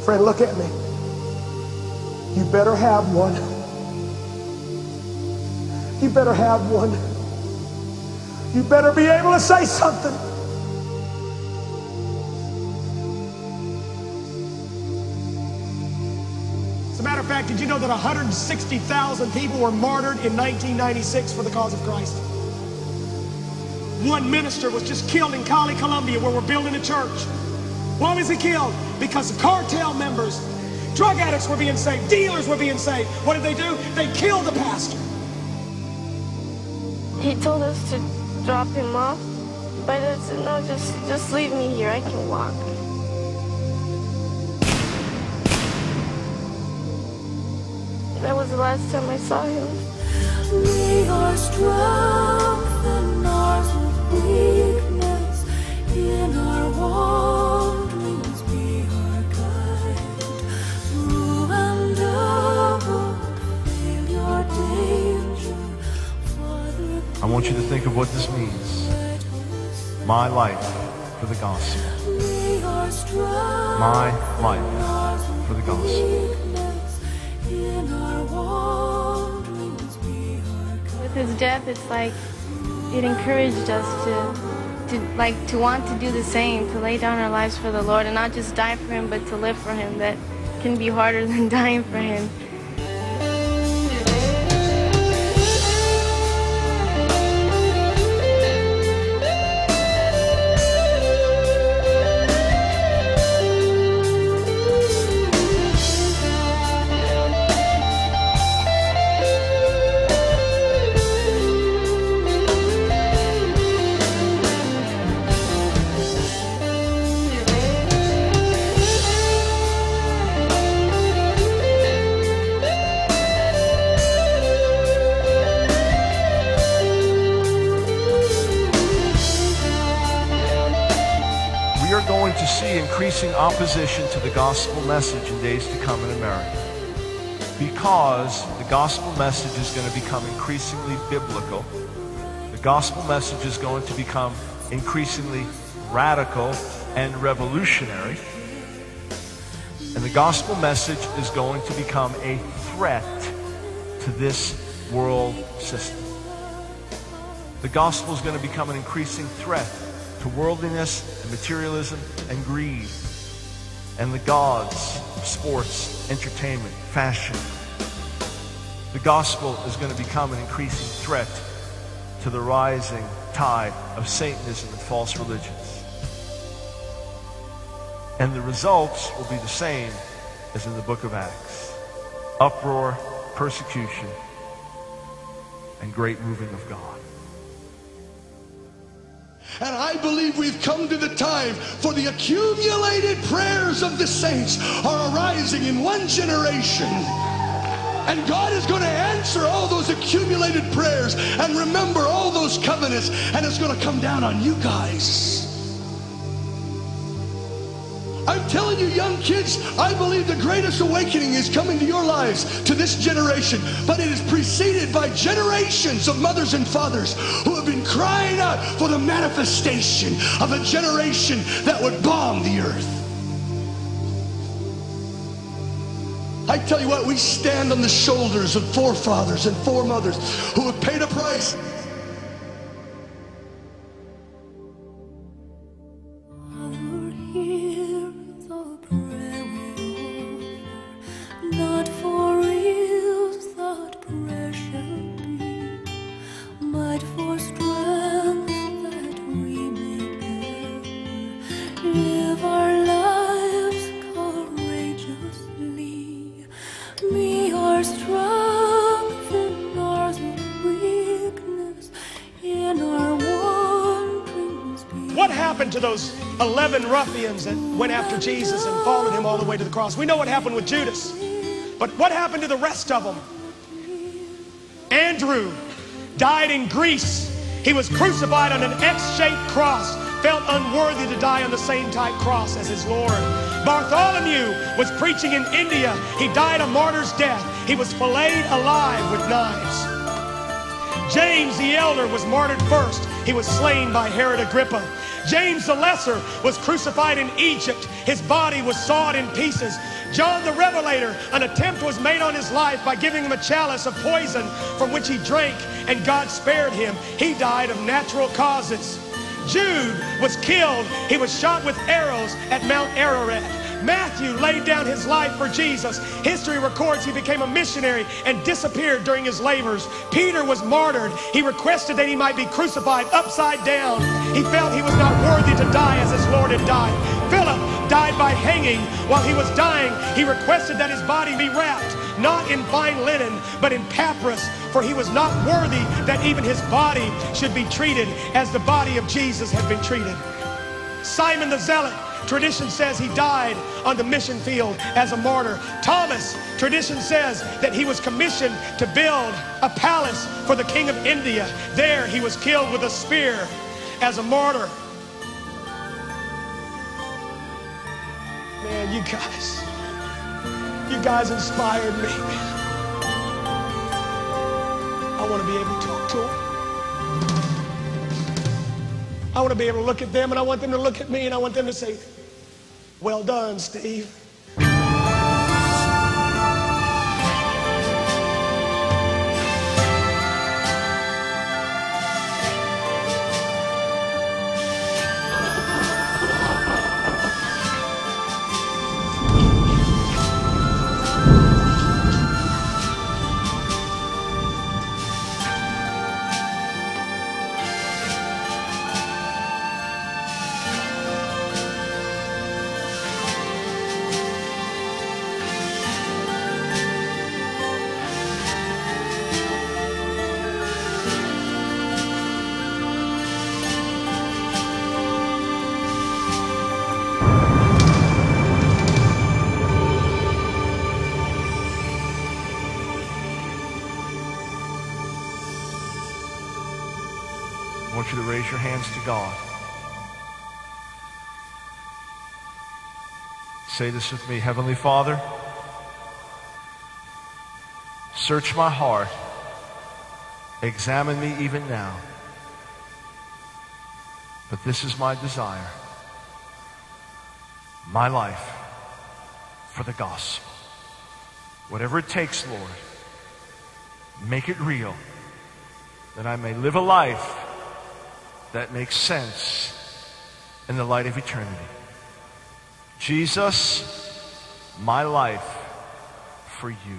Friend, look at me. You better have one. You better have one. You better be able to say something. As a matter of fact, did you know that 160,000 people were martyred in 1996 for the cause of Christ? One minister was just killed in Cali, Colombia, where we're building a church. Why was he killed? Because the cartel members, drug addicts were being saved, dealers were being saved. What did they do? They killed the pastor. He told us to drop him off, but I said, no, just leave me here, I can walk. That was the last time I saw him. We are strength in hours of weakness, in our wanderings be our guide. Through and over, failure, danger, Father. I want you to think of what this means. My life for the gospel. My life for the gospel. With his death, it's like it encouraged us to want to do the same, to lay down our lives for the Lord and not just die for him, but to live for him. That can be harder than dying for him. Going to see increasing opposition to the gospel message in days to come in America, because the gospel message is going to become increasingly biblical. The gospel message is going to become increasingly radical and revolutionary, and the gospel message is going to become a threat to this world system. The gospel is going to become an increasing threat to worldliness and materialism and greed and the gods of sports, entertainment, fashion. The gospel is going to become an increasing threat to the rising tide of Satanism and false religions. And the results will be the same as in the book of Acts. Uproar, persecution, and great moving of God. And I believe we've come to the time for the accumulated prayers of the saints are arising in one generation. And God is going to answer all those accumulated prayers and remember all those covenants, and it's going to come down on you guys. I'm telling you, young kids, I believe the greatest awakening is coming to your lives, to this generation. But it is preceded by generations of mothers and fathers who have been crying out for the manifestation of a generation that would bomb the earth. I tell you what, we stand on the shoulders of forefathers and foremothers who have paid a price. To those 11 ruffians that went after Jesus and followed him all the way to the cross. We know what happened with Judas, but what happened to the rest of them? Andrew died in Greece. He was crucified on an X-shaped cross, felt unworthy to die on the same type cross as his Lord. Bartholomew was preaching in India. He died a martyr's death. He was filleted alive with knives. James the elder was martyred first. He was slain by Herod Agrippa. James the Lesser was crucified in Egypt. His body was sawed in pieces. John the Revelator, an attempt was made on his life by giving him a chalice of poison from which he drank, and God spared him. He died of natural causes. Jude was killed. He was shot with arrows at Mount Ararat. Matthew laid down his life for Jesus. History records he became a missionary and disappeared during his labors. Peter was martyred. He requested that he might be crucified upside down. He felt he was not worthy to die as his Lord had died. Philip died by hanging. While he was dying, he requested that his body be wrapped, not in fine linen, but in papyrus, for he was not worthy that even his body should be treated as the body of Jesus had been treated. Simon the Zealot, tradition says he died on the mission field as a martyr. Thomas, tradition says that he was commissioned to build a palace for the king of India. There he was killed with a spear as a martyr. Man, you guys inspired me, man. I want to be able to talk to them. I want to be able to look at them, and I want them to look at me, and I want them to say, well done, Steve. I want you to raise your hands to God. Say this with me. Heavenly Father, search my heart. Examine me even now. But this is my desire. My life for the gospel. Whatever it takes, Lord, make it real, that I may live a life that makes sense in the light of eternity. Jesus, my life for you.